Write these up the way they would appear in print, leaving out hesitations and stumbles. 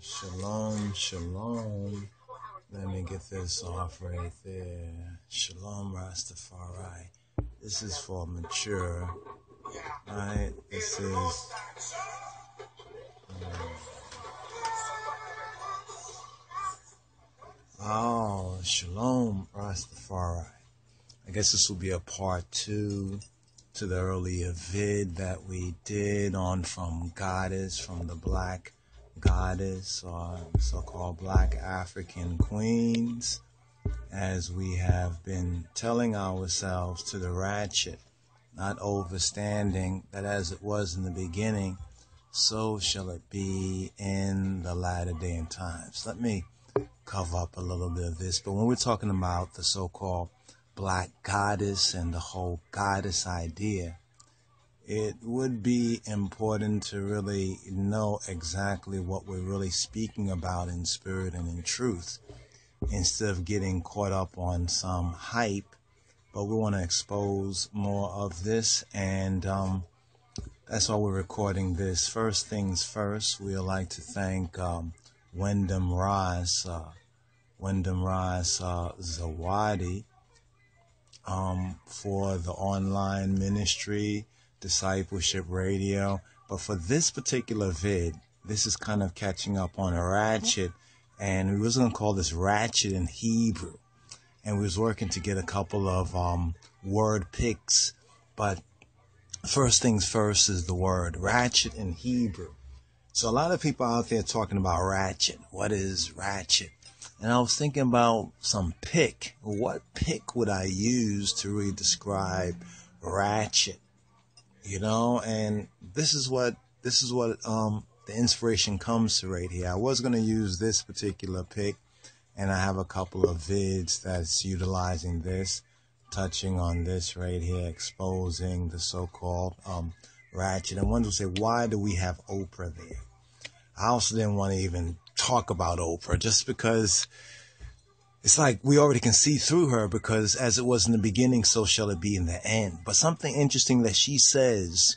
Shalom, shalom. Let me get this off right there. Shalom, Rastafari. This is for mature, right? This is... Oh, shalom, Rastafari. I guess this will be a part 2 to the earlier vid that we did on from Goddess, from the Black Goddess, or so-called Black African Queens, as we have been telling ourselves to the Ratchet, not overstanding that as it was in the beginning, so shall it be in the latter day and times. Let me cover up a little bit of this, but when we're talking about the so-called Black Goddess and the whole goddess idea, it would be important to really know exactly what we're really speaking about in spirit and in truth, instead of getting caught up on some hype. But we want to expose more of this, and that's why we're recording this. First things first, we'd like to thank Wyndham Raz Zawadi for the online ministry, Discipleship Radio. But for this particular vid, this is kind of catching up on a Ratchet, and we was going to call this Ratchet in Hebrew, and we was working to get a couple of word picks. But first things first is the word Ratchet in Hebrew. So a lot of people out there talking about Ratchet. What is Ratchet? And I was thinking about some pick. What pick would I use to really describe Ratchet? You know, and this is what the inspiration comes to right here. I was going to use this particular pick, and I have a couple of vids that's utilizing this, touching on this right here, exposing the so-called Ratchet. And one will say, why do we have Oprah there? I also didn't want to even talk about Oprah, just because it's like we already can see through her, because as it was in the beginning, so shall it be in the end. But something interesting that she says,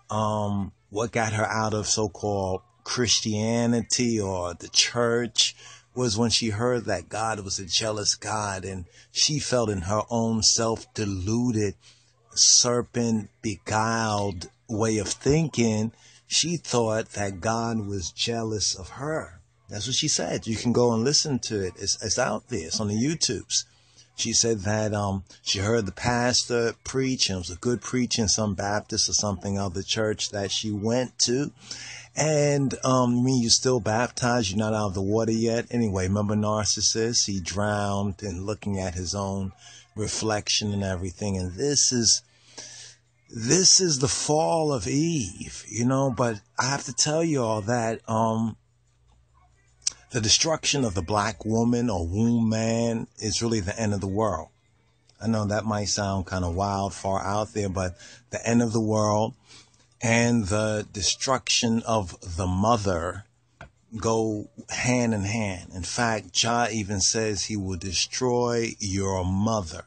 what got her out of so-called Christianity or the church, was when she heard that God was a jealous God, and she felt in her own self-deluded, serpent-beguiled way of thinking, she thought that God was jealous of her. That's what she said. You can go and listen to it. It's out there. It's on the YouTubes. She said that she heard the pastor preach, and it was a good preach in some Baptist or something other church that she went to. And you're still baptized, you're not out of the water yet. Anyway, remember Narcissus? He drowned in looking at his own reflection and everything. And this is the fall of Eve, you know. But I have to tell you all that the destruction of the black woman or womb man is really the end of the world. I know that might sound kind of wild, far out there, but the end of the world and the destruction of the mother go hand in hand. In fact, Jah even says he will destroy your mother.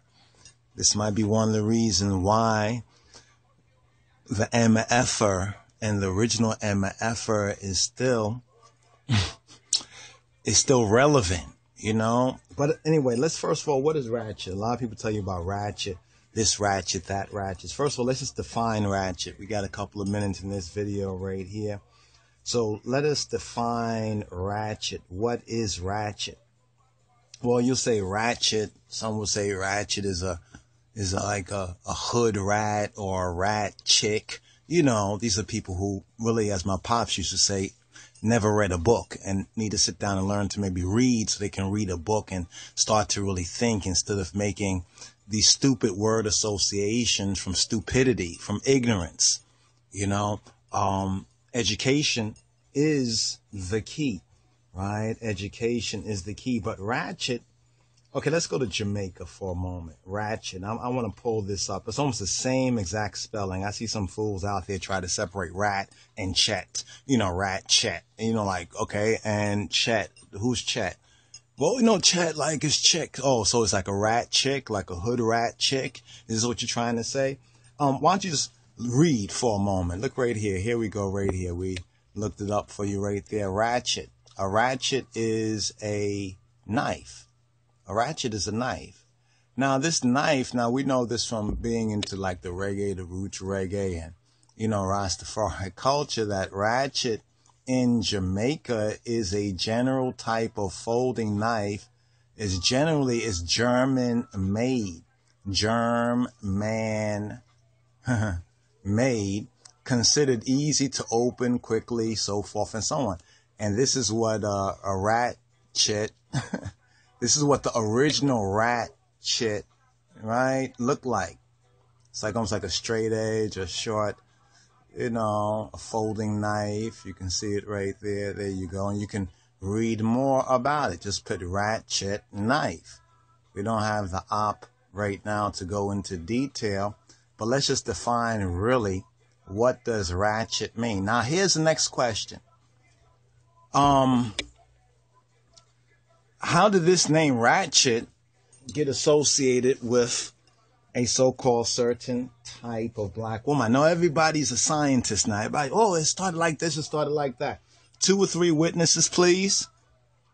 This might be one of the reasons why the MFer and the original MFer is still relevant, you know. But anyway, let's first of all, what is Ratchet? A lot of people tell you about Ratchet, this Ratchet, that Ratchet. First of all, let's just define Ratchet. We got a couple of minutes in this video right here. So let us define Ratchet. What is Ratchet? Well, you'll say Ratchet. Some will say Ratchet is like a hood rat or a rat chick. You know, these are people who really, as my pops used to say, never read a book and need to sit down and learn to maybe read so they can read a book and start to really think, instead of making these stupid word associations from stupidity, from ignorance. You know, education is the key, right? Education is the key. But Ratchet, okay, let's go to Jamaica for a moment. Ratchet. I want to pull this up. It's almost the same exact spelling. I see some fools out there try to separate rat and chet. You know, Ratchet. And, you know, like, okay, and Chet. Who's Chet? Well, you know, Chet, like, is chick. Oh, so it's like a rat chick, like a hood rat chick. Is this what you're trying to say? Why don't you just read for a moment? Look right here. Here we go right here. We looked it up for you right there. Ratchet. A ratchet is a knife. A ratchet is a knife. Now, this knife, now we know this from being into like the reggae, the roots reggae, and, you know, Rastafari culture, that ratchet in Jamaica is a general type of folding knife. Is German made. German made, considered easy to open quickly, so forth and so on. And this is what a ratchet, this is what the original ratchet, right, looked like. It's like almost like a straight edge, a short, you know, a folding knife. You can see it right there. There you go. And you can read more about it. Just put ratchet knife. We don't have the op right now to go into detail, but let's just define really what does ratchet mean. Now, here's the next question. How did this name ratchet get associated with a so-called certain type of black woman? I know everybody's a scientist now. Everybody, oh, it started like this, it started like that. 2 or 3 witnesses, please.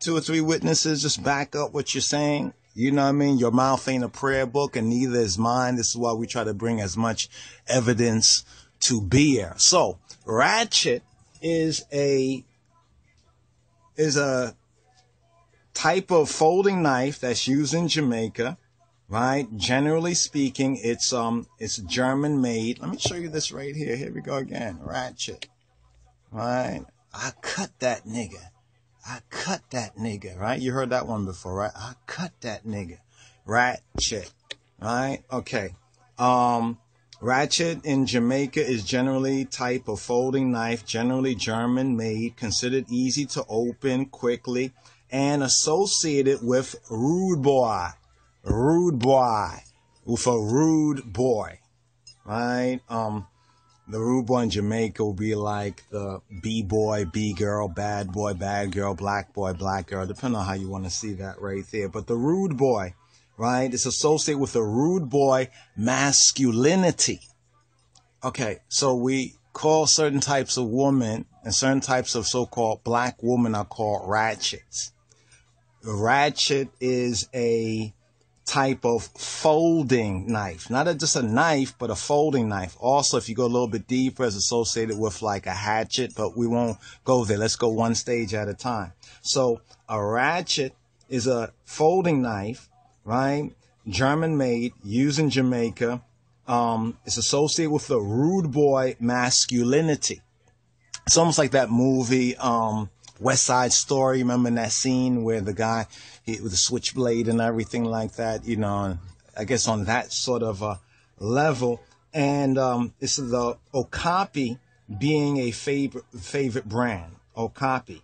2 or 3 witnesses, just back up what you're saying. You know what I mean? Your mouth ain't a prayer book, and neither is mine. This is why we try to bring as much evidence to bear. So, ratchet is a type of folding knife that's used in Jamaica, right? Generally speaking, it's German made. Let me show you this right here. Here we go again. Ratchet, right? I cut that nigga. I cut that nigga, right? You heard that one before, right? I cut that nigga. Ratchet, right? Okay. Ratchet in Jamaica is generally type of folding knife, generally German made, considered easy to open quickly, and associated with rude boy, with a rude boy, right? The rude boy in Jamaica will be like the B-boy, B-girl, bad boy, bad girl, black boy, black girl, depending on how you want to see that right there. But the rude boy, right, is associated with the rude boy masculinity. Okay, so we call certain types of women and certain types of so-called black women are called ratchets. Ratchet is a type of folding knife, not just a knife, but a folding knife. Also, if you go a little bit deeper, it's associated with like a hatchet, but we won't go there. Let's go one stage at a time. So a ratchet is a folding knife, right? German made, used in Jamaica. It's associated with the rude boy masculinity. It's almost like that movie, West Side Story. Remember that scene where the guy with the switchblade and everything like that, you know, I guess on that sort of level. And it's the Okapi being a favorite brand, Okapi.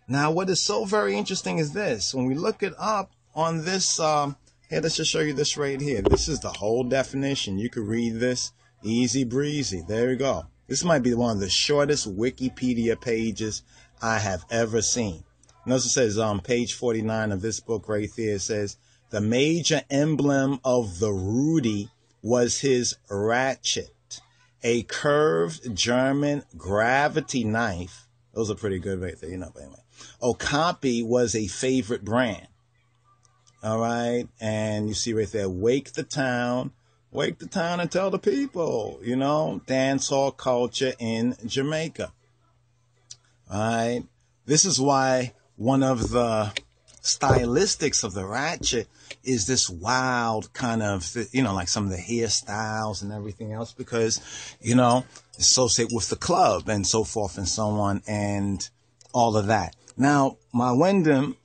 Now, what is so very interesting is this. When we look it up on this, here, let's just show you this right here. This is the whole definition. You can read this easy breezy. There you go. This might be one of the shortest Wikipedia pages I have ever seen. Notice it says on page 49 of this book right there, it says, the major emblem of the Rudy was his ratchet, a curved German gravity knife. Those are pretty good right there, you know, but anyway. Okapi was a favorite brand. All right. And you see right there, wake the town and tell the people, you know, dancehall culture in Jamaica. All right. This is why one of the stylistics of the ratchet is this wild kind of, you know, like some of the hairstyles and everything else, because, you know, associated with the club and so forth and so on and all of that. Now, my Wyndham,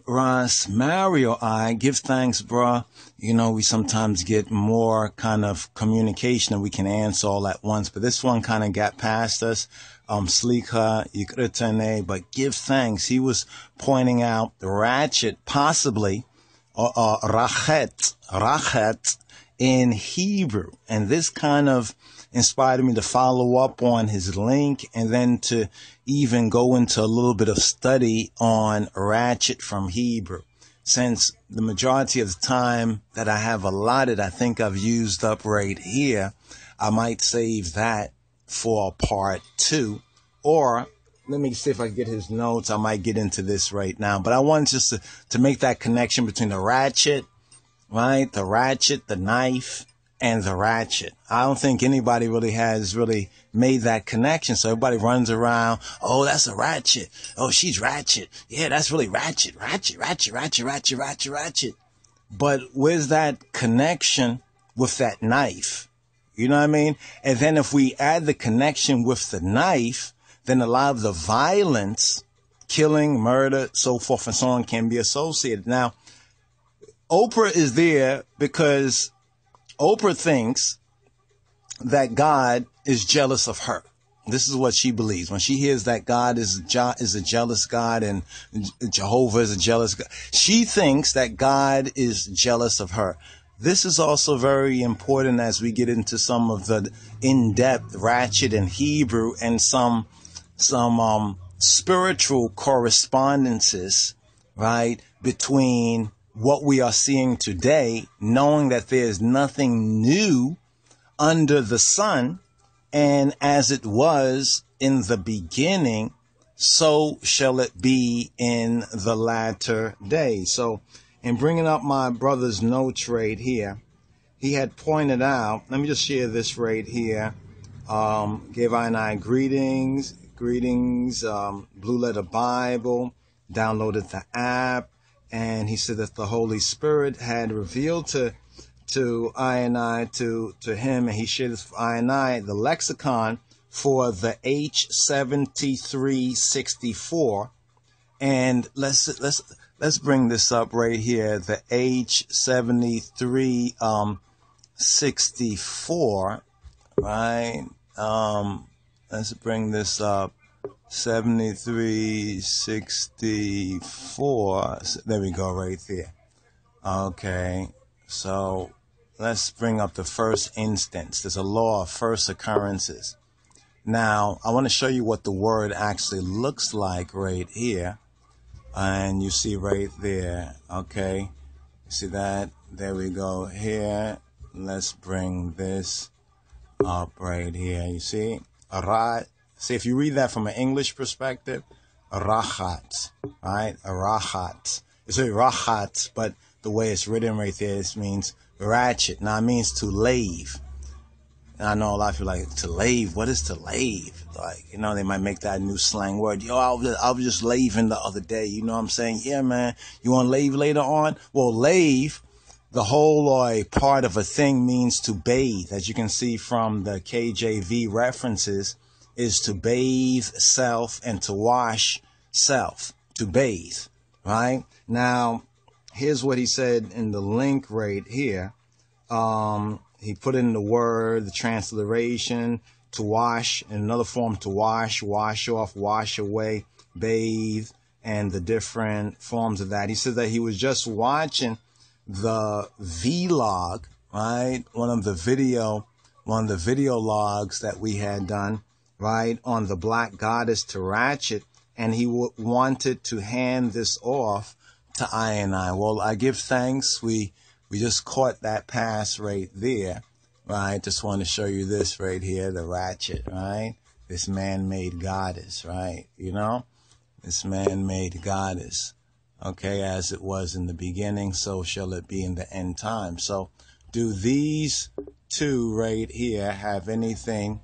Ross, Mario, I give thanks, bruh. You know, we sometimes get more kind of communication and we can answer all at once, but this one kind of got past us. Slika, Ikritane, but give thanks. He was pointing out the ratchet, possibly, Ratchet in Hebrew. And this kind of inspired me to follow up on his link and then to even go into a little bit of study on ratchet from Hebrew. Since the majority of the time that I have allotted, I think I've used up right here, I might save that for part 2, or let me see if I can get his notes. I might get into this right now, but I wanted just to make that connection between the ratchet, right? The ratchet, the knife, and the ratchet. I don't think anybody really has really made that connection. So everybody runs around, oh, that's a ratchet. Oh, she's ratchet. Yeah, that's really ratchet. Ratchet, ratchet, ratchet, ratchet, ratchet, ratchet. But where's that connection with that knife? You know what I mean? And then if we add the connection with the knife, then a lot of the violence, killing, murder, so forth and so on can be associated. Now, Oprah is there because Oprah thinks that God is jealous of her. This is what she believes. When she hears that God is a jealous God and Jehovah is a jealous God, she thinks that God is jealous of her. This is also very important as we get into some of the in-depth ratchet in Hebrew and some spiritual correspondences, right, between what we are seeing today, knowing that there's nothing new under the sun, and as it was in the beginning, so shall it be in the latter days. So in bringing up my brother's notes right here, he had pointed out, let me just share this right here, gave I greetings, Blue Letter Bible, downloaded the app, and he said that the Holy Spirit had revealed to him, and he shared this with the lexicon for the H7364. And let's bring this up right here, the H7364, right? Let's bring this up. 7364. There we go, right there. Okay, so let's bring up the first instance. There's a law of first occurrences. Now, I want to show you what the word actually looks like right here. And you see right there, okay? You see that? There we go here. Let's bring this up right here. You see? Arat. See, if you read that from an English perspective, Rachat, right? Rachat. It's really Rachat, but the way it's written right there, it means ratchet. Now, it means to lave. And I know a lot of people like, to lave? What is to lave? Like, you know, they might make that a new slang word. Yo, I was just laving the other day. You know what I'm saying? Yeah, man. You want to lave later on? Well, lave, the whole or a part of a thing, means to bathe. As you can see from the KJV references, is to bathe self and to wash self. To bathe, right? Now, here's what he said in the link right here. He put in the word, the transliteration, to wash, in another form, to wash, wash off, wash away, bathe, and the different forms of that. He said that he was just watching the vlog, right? One of the video logs that we had done, right, on the black goddess to Ratchet, and he wanted to hand this off to I. Well, I give thanks. We just caught that pass right there, right? Just want to show you this right here, the Ratchet, right? This man-made goddess, right? You know, this man-made goddess. Okay, as it was in the beginning, so shall it be in the end time. So, do these two right here have anything?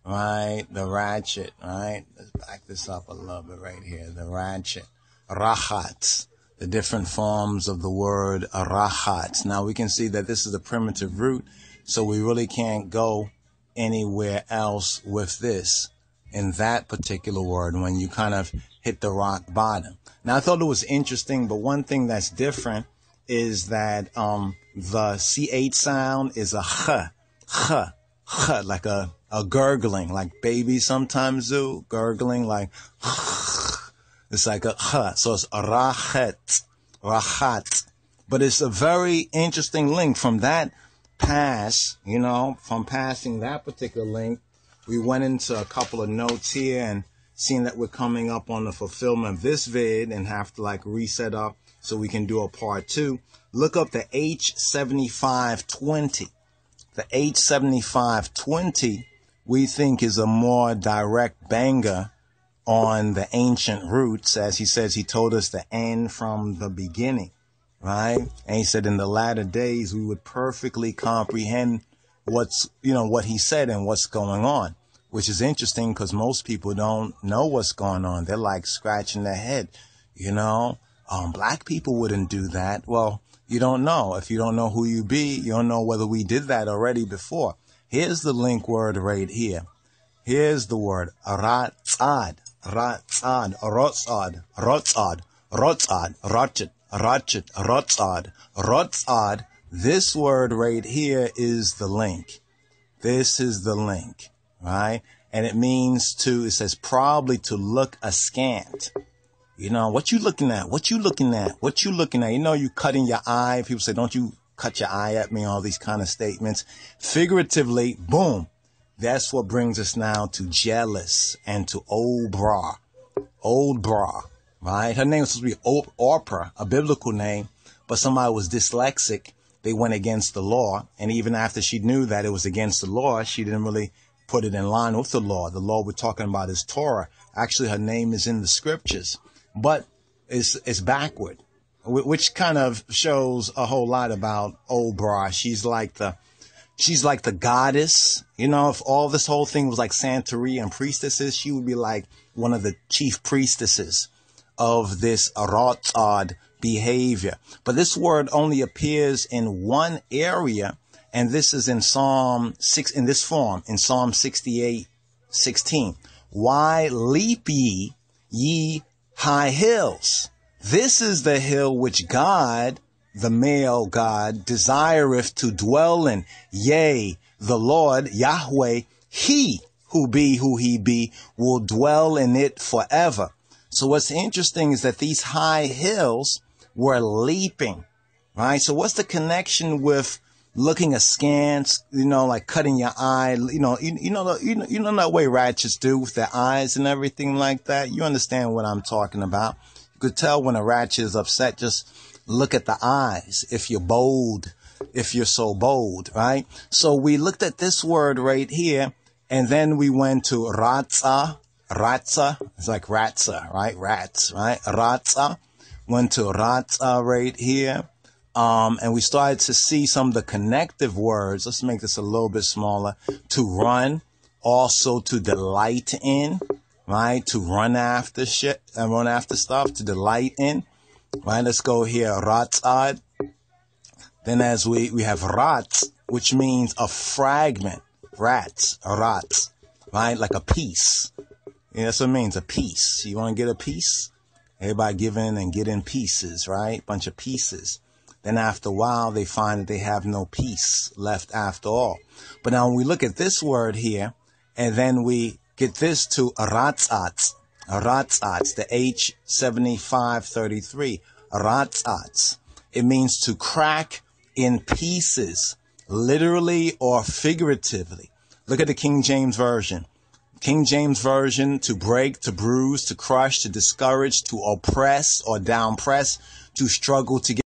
Right, the Ratchet, right? Let's back this up a little bit right here. The Ratchet, Rachat, the different forms of the word Rachat. Now we can see that this is a primitive root, so we really can't go anywhere else with this in that particular word when you kind of hit the rock bottom. Now I thought it was interesting, but one thing that's different is that the CH sound is a ch, like a gurgling, like babies sometimes do, gurgling, like it's like a so it's rachet, but it's a very interesting link. From that pass, you know, from passing that particular link, we went into a couple of notes here and seeing that we're coming up on the fulfillment of this vid and have to like reset up so we can do a part 2. Look up the H7520. The H7520 we think is a more direct banger on the ancient roots. As he says, he told us the end from the beginning, right? And he said in the latter days, we would perfectly comprehend what he said and what's going on, which is interesting because most people don't know what's going on. They're like scratching their head, Black people wouldn't do that. Well, you don't know. If you don't know who you be, you don't know whether we did that already before. Here's the link word right here. Here's the word Ratchet, Ratchet, Ratchet. This word right here is the link. This is the link, right? And it means it says probably to look askant. What you looking at? What you looking at? What you looking at? You cutting your eye. People say, don't you cut your eye at me? All these kind of statements. Figuratively, boom. That's what brings us now to jealous and to old bra. Old bra, right? Her name was supposed to be Orpah, a biblical name, but somebody was dyslexic. They went against the law. And even after she knew that it was against the law, she didn't really put it in line with the law. The law we're talking about is Torah. Actually, her name is in the scriptures, but it's backward, which kind of shows a whole lot about old bra. She's like the goddess. If all this whole thing was like Santeria and priestesses, she would be like one of the chief priestesses of this Ratchet behavior. But this word only appears in one area, and this is in Psalm 6, in this form, in Psalm 68:16. Why leap ye high hills? This is the hill which God, the male God, desireth to dwell in. Yea, the Lord, Yahweh, he who he be, will dwell in it forever. So what's interesting is that these high hills were leaping, right? So what's the connection with looking askance, like cutting your eye, that way Ratchets do with their eyes and everything like that? You understand what I'm talking about. You could tell when a Ratchet is upset, just look at the eyes. If you're bold, if you're so bold, right? So we looked at this word right here, and then we went to Ratza. It's like Ratza, right? Rats, right? Ratza. Went to Ratza right here. And we started to see some of the connective words. Let's make this a little bit smaller. To run, also to delight in, right? To run after shit and run after stuff, to delight in, right? Let's go here. Ratzad. Then as we have rats, which means a fragment. Rats, right? Like a piece. That's what it means, a piece. You want to get a piece? Everybody giving and getting pieces, right? Bunch of pieces. Then after a while, they find that they have no peace left after all. But now when we look at this word here, and then we get this to Ratzats, the H7533, Ratzats. It means to crack in pieces, literally or figuratively. Look at the King James Version. King James Version, to break, to bruise, to crush, to discourage, to oppress or down press, to struggle to get